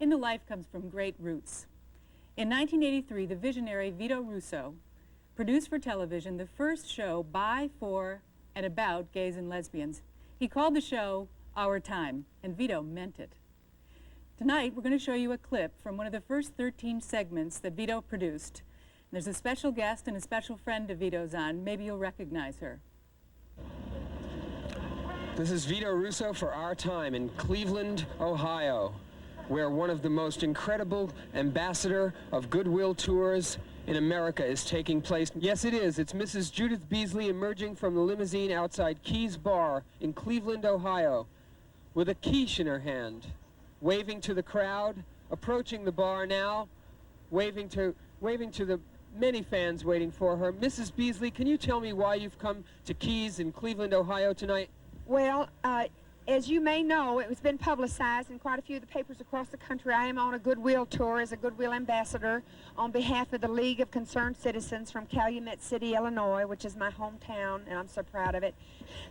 Into life comes from great roots. In 1983, the visionary Vito Russo produced for television the first show by, for, and about gays and lesbians. He called the show Our Time, and Vito meant it. Tonight, we're going to show you a clip from one of the first 13 segments that Vito produced. And there's a special guest and a special friend of Vito's on. Maybe you'll recognize her. This is Vito Russo for Our Time in Cleveland, Ohio, where one of the most incredible ambassador of goodwill tours in America is taking place. Yes, it is. It's Mrs. Judith Beasley emerging from the limousine outside Keys Bar in Cleveland, Ohio, with a quiche in her hand, waving to the crowd, approaching the bar now, waving to the many fans waiting for her. Mrs. Beasley, can you tell me why you've come to Keys in Cleveland, Ohio tonight? Well, as you may know, it has been publicized in quite a few of the papers across the country. I am on a goodwill tour as a goodwill ambassador on behalf of the League of Concerned Citizens from Calumet City, Illinois, which is my hometown, and I'm so proud of it.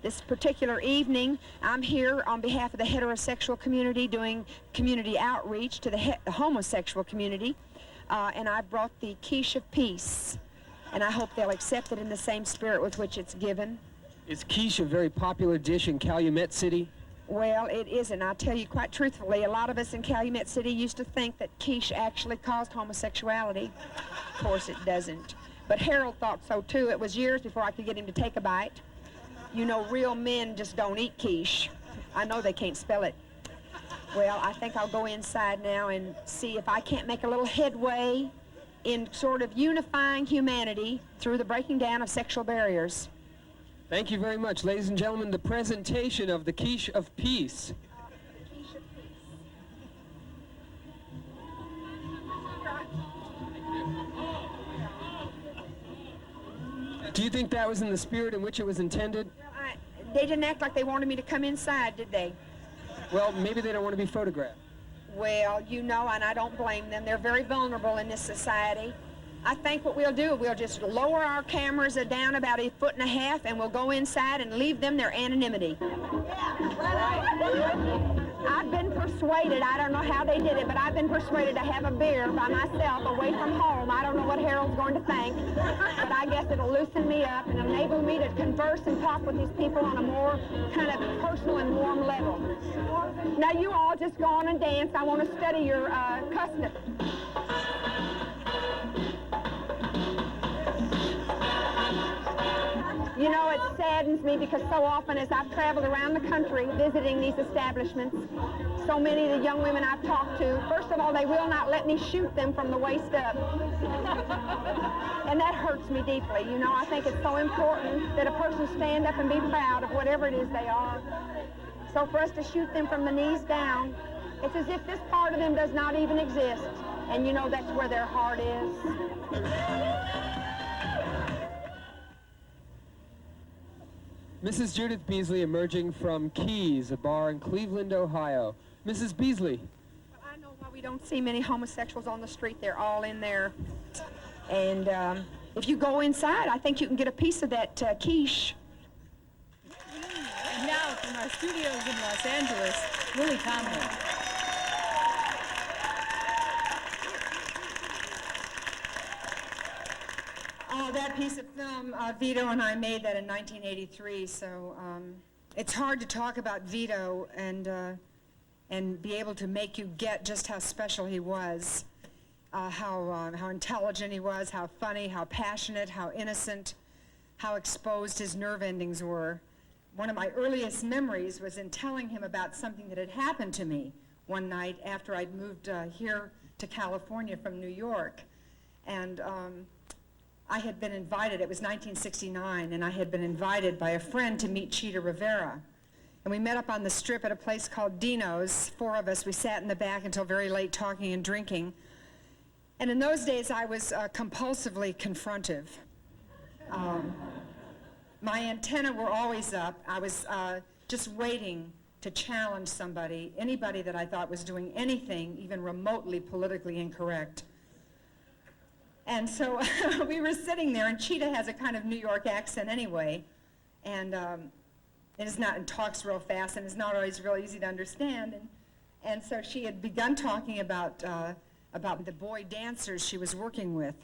This particular evening, I'm here on behalf of the heterosexual community doing community outreach to the homosexual community, and I brought the quiche of peace, and I hope they'll accept it in the same spirit with which it's given. Is quiche a very popular dish in Calumet City? Well, it isn't. I'll tell you quite truthfully, a lot of us in Calumet City used to think that quiche actually caused homosexuality. Of course it doesn't. But Harold thought so too. It was years before I could get him to take a bite. You know, real men just don't eat quiche. I know they can't spell it. Well, I think I'll go inside now and see if I can't make a little headway in sort of unifying humanity through the breaking down of sexual barriers. Thank you very much, ladies and gentlemen. The presentation of the quiche of peace. Do you think that was in the spirit in which it was intended? They didn't act like they wanted me to come inside, did they? Well, maybe they don't want to be photographed. Well, you know, and I don't blame them. They're very vulnerable in this society. I think what we'll do, we'll just lower our cameras down about 1.5 feet and we'll go inside and leave them their anonymity. I've been persuaded, I don't know how they did it, but I've been persuaded to have a beer by myself away from home. I don't know what Harold's going to think, but I guess it'll loosen me up and enable me to converse and talk with these people on a more kind of personal and warm level. Now you all just go on and dance. I want to study your custom. You know, it saddens me because so often as I've traveled around the country visiting these establishments, so many of the young women I've talked to, first of all, they will not let me shoot them from the waist up. And that hurts me deeply. You know, I think it's so important that a person stand up and be proud of whatever it is they are. So for us to shoot them from the knees down, it's as if this part of them does not even exist. And you know, that's where their heart is. Mrs. Judith Beasley emerging from Keys, a bar in Cleveland, Ohio. Mrs. Beasley. Well, I know why we don't see many homosexuals on the street. They're all in there. And if you go inside, I think you can get a piece of that quiche. And now from our studios in Los Angeles, Willie Tomlin. Oh, that piece of film, Vito and I made that in 1983, so it's hard to talk about Vito and be able to make you get just how special he was, how intelligent he was, how funny, how passionate, how innocent, how exposed his nerve endings were. One of my earliest memories was in telling him about something that had happened to me one night after I'd moved here to California from New York. And I had been invited, it was 1969, and I had been invited by a friend to meet Chita Rivera. And we met up on the Strip at a place called Dino's. 4 of us, we sat in the back until very late talking and drinking. And in those days, I was compulsively confrontive. My antennae were always up. I was just waiting to challenge somebody, anybody that I thought was doing anything even remotely politically incorrect. And so we were sitting there, and Chita has a kind of New York accent anyway, and it is not, and talks real fast, and it's not always real easy to understand. And so she had begun talking about the boy dancers she was working with.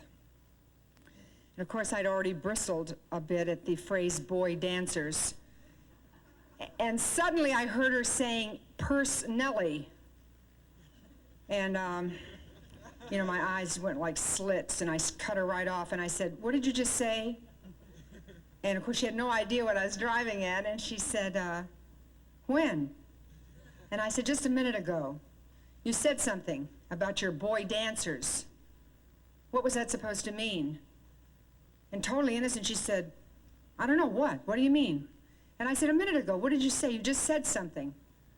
And of course, I'd already bristled a bit at the phrase boy dancers. And suddenly I heard her saying, "Purse Nellie." And, you know, my eyes went like slits, and I cut her right off, and I said, "What did you just say?" And of course, she had no idea what I was driving at, and she said, "When?" And I said, "Just a minute ago. You said something about your boy dancers. What was that supposed to mean?" And totally innocent, she said, "I don't know what. What do you mean?" And I said, "A minute ago, what did you say? You just said something.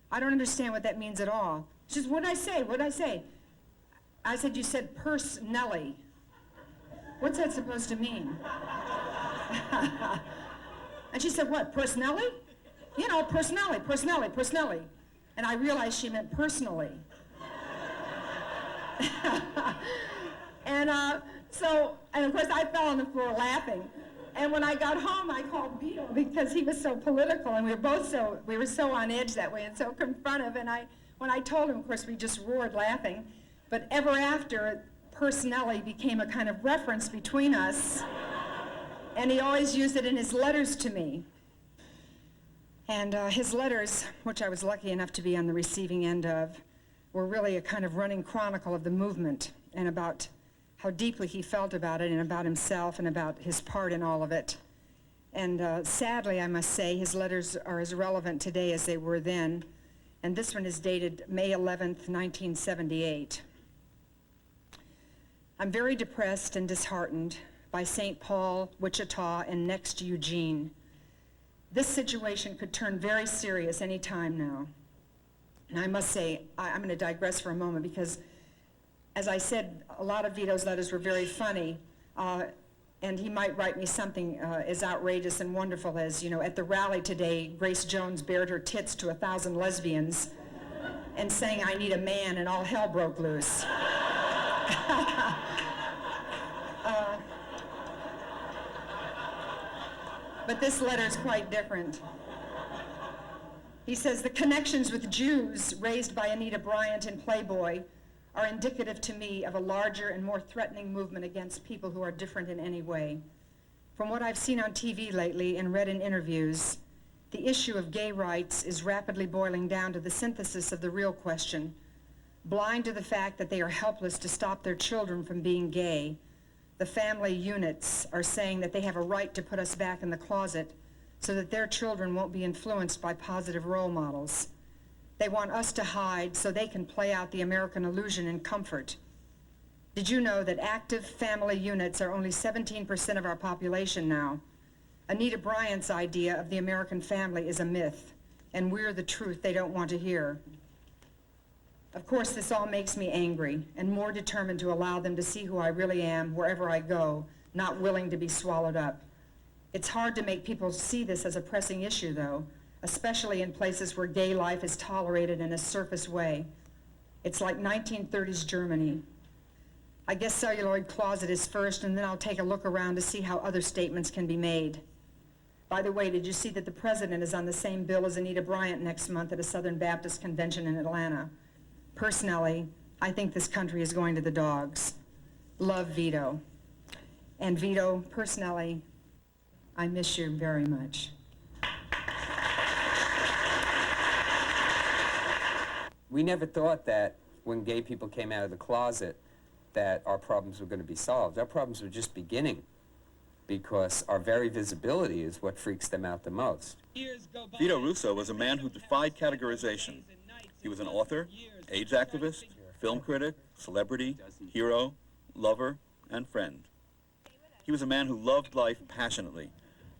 I don't understand what that means at all." She says, "What did I say? What did I say?" I said, "You said Purse Nellie. What's that supposed to mean?" And she said, "What, Purse Nellie? You know, Purse Nellie, Purse Nellie, Purse Nellie." And I realized she meant personally. And and of course I fell on the floor laughing. And when I got home, I called Vito because he was so political, and we were so on edge that way and so confrontive. And when I told him, of course, we just roared laughing. But ever after, Purse Nellie became a kind of reference between us, and he always used it in his letters to me. And his letters, which I was lucky enough to be on the receiving end of, were really a kind of running chronicle of the movement and about how deeply he felt about it and about himself and about his part in all of it. And sadly, I must say, his letters are as relevant today as they were then. And this one is dated May 11th, 1978. "I'm very depressed and disheartened by St. Paul, Wichita, and next Eugene. This situation could turn very serious any time now." And I must say, I'm going to digress for a moment because, as I said, a lot of Vito's letters were very funny, and he might write me something as outrageous and wonderful as, you know, "At the rally today, Grace Jones bared her tits to 1,000 lesbians and sang 'I Need a Man,' and all hell broke loose." But this letter is quite different. He says, "The connections with Jews raised by Anita Bryant in Playboy are indicative to me of a larger and more threatening movement against people who are different in any way. From what I've seen on TV lately and read in interviews, the issue of gay rights is rapidly boiling down to the synthesis of the real question. Blind to the fact that they are helpless to stop their children from being gay, the family units are saying that they have a right to put us back in the closet so that their children won't be influenced by positive role models. They want us to hide so they can play out the American illusion in comfort. Did you know that active family units are only 17% of our population now? Anita Bryant's idea of the American family is a myth, and we're the truth they don't want to hear. Of course, this all makes me angry and more determined to allow them to see who I really am wherever I go, not willing to be swallowed up. It's hard to make people see this as a pressing issue, though, especially in places where gay life is tolerated in a surface way. It's like 1930s Germany. I guess celluloid closet is first, and then I'll take a look around to see how other statements can be made. By the way, did you see that the president is on the same bill as Anita Bryant next month at a Southern Baptist convention in Atlanta? Personally, I think this country is going to the dogs. Love, Vito. And Vito, personally, I miss you very much. We never thought that when gay people came out of the closet that our problems were going to be solved. Our problems were just beginning because our very visibility is what freaks them out the most. Vito Russo was a man who defied categorization. He was an author, AIDS activist, film critic, celebrity, hero, lover, and friend. He was a man who loved life passionately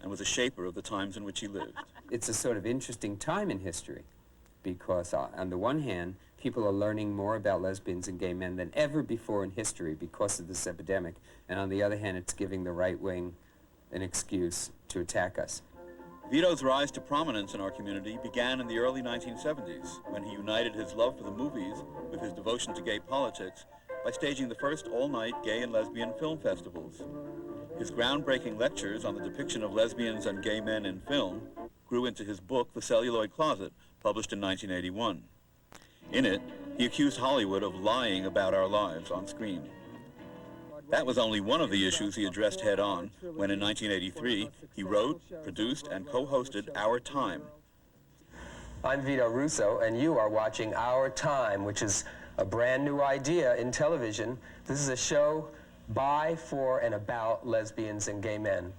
and was a shaper of the times in which he lived. It's a sort of interesting time in history because on the one hand, people are learning more about lesbians and gay men than ever before in history because of this epidemic, and on the other hand, it's giving the right wing an excuse to attack us. Vito's rise to prominence in our community began in the early 1970s when he united his love for the movies with his devotion to gay politics by staging the first all-night gay and lesbian film festivals. His groundbreaking lectures on the depiction of lesbians and gay men in film grew into his book, The Celluloid Closet, published in 1981. In it, he accused Hollywood of lying about our lives on screen. That was only one of the issues he addressed head-on when, in 1983, he wrote, produced, and co-hosted Our Time. I'm Vito Russo, and you are watching Our Time, which is a brand new idea in television. This is a show by, for, and about lesbians and gay men.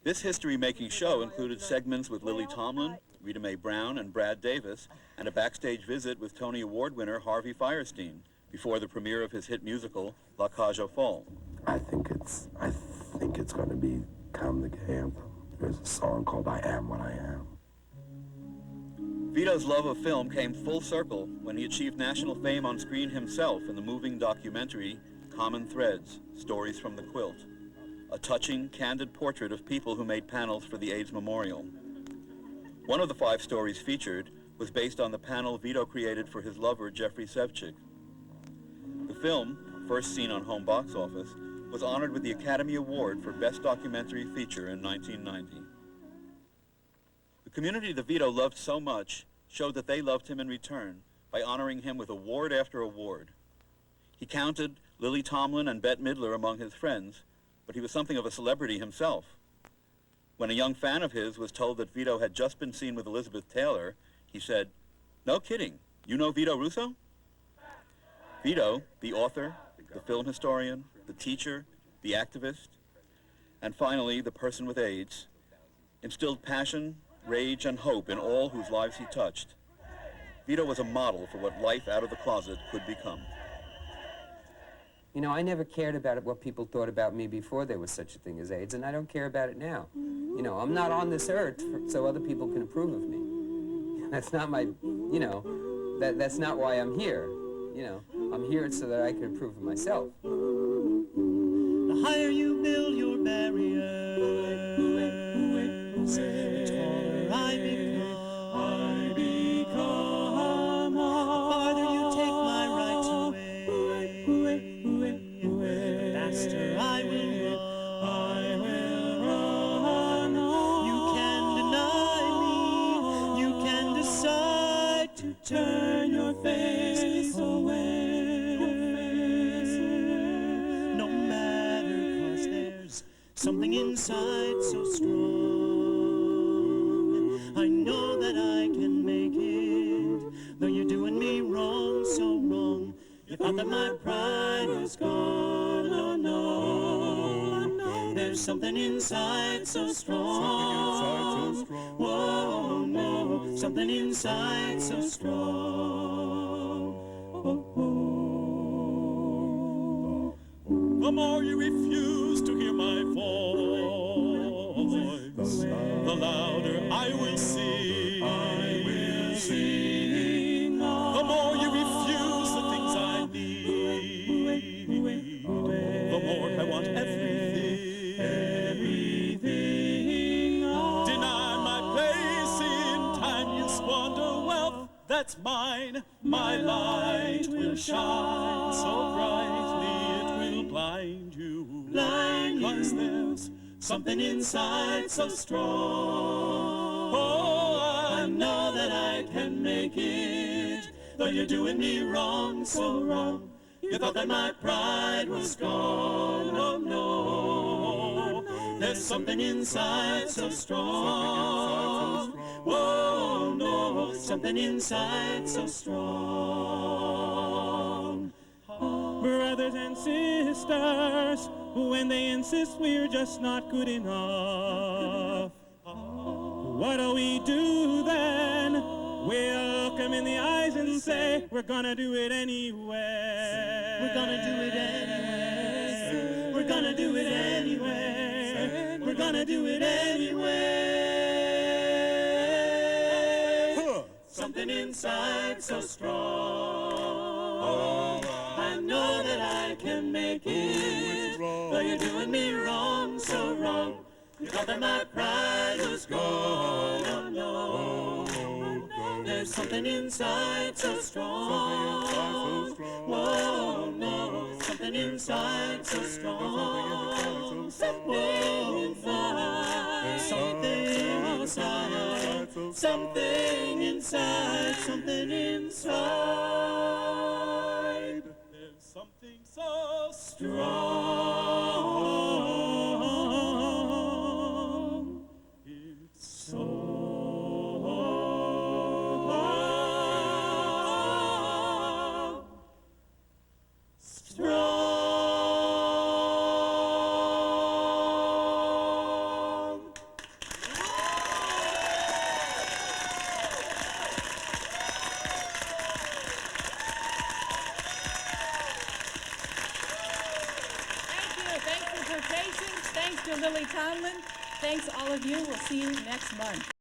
This history-making show included segments with Lily Tomlin, Rita Mae Brown, and Brad Davis, and a backstage visit with Tony Award winner Harvey Fierstein before the premiere of his hit musical, La Cage aux Folles. I think it's going to become the gay anthem. There's a song called I Am What I Am. Vito's love of film came full circle when he achieved national fame on screen himself in the moving documentary Common Threads, Stories from the Quilt, a touching, candid portrait of people who made panels for the AIDS Memorial. One of the 5 stories featured was based on the panel Vito created for his lover, Jeffrey Sevcik. The film, first seen on home box office, was honored with the Academy Award for Best Documentary Feature in 1990. The community that Vito loved so much showed that they loved him in return by honoring him with award after award. He counted Lily Tomlin and Bette Midler among his friends, but he was something of a celebrity himself. When a young fan of his was told that Vito had just been seen with Elizabeth Taylor, he said, "No kidding, you know Vito Russo?" Vito, the author, the film historian, the teacher, the activist, and finally the person with AIDS, instilled passion, rage, and hope in all whose lives he touched. Vito was a model for what life out of the closet could become. You know, I never cared about what people thought about me before there was such a thing as AIDS, and I don't care about it now. You know, I'm not on this earth so other people can approve of me. That's not my, you know, that's not why I'm here. You know, I'm here so that I can approve of myself. The higher you build your barriers, the taller I become. The farther you take my rights away, the faster I will run. You can deny me, you can decide to turn your face away. No matter, 'cause there's something inside so strong. I know that I can make it, though you're doing me wrong, so wrong. You thought that my pride was gone, oh no. There's something inside so strong. Whoa, no, something inside so strong. The more you refuse to hear my voice, the louder I will sing. The more you refuse the things I need, the more I want everything. Deny my place in time, you squander wealth that's mine. My light will shine so brightly it will blind you. 'Cause there's something inside so strong. Oh, I know that I can make it, though you're doing me wrong, so wrong. You thought that my pride was gone, oh no. There's something inside so strong. Oh no, something inside so strong. Brothers and sisters, when they insist we're just not good enough, what do we do then? We'll look them in the eyes and say, we're gonna do it anyway. We're gonna do it anyway. We're gonna do it anyway. We're gonna do it anyway. Something inside so strong. I know that I can make it, though you're doing me wrong, so wrong. You thought that my pride was gone, oh no. There's something inside so strong. Whoa, no, something inside so strong. Something inside, something inside so something inside, something inside. There's something so strong. It's so strong. Thanks to Flirtations. Thanks to Lily Tomlin. Thanks all of you. We'll see you next month.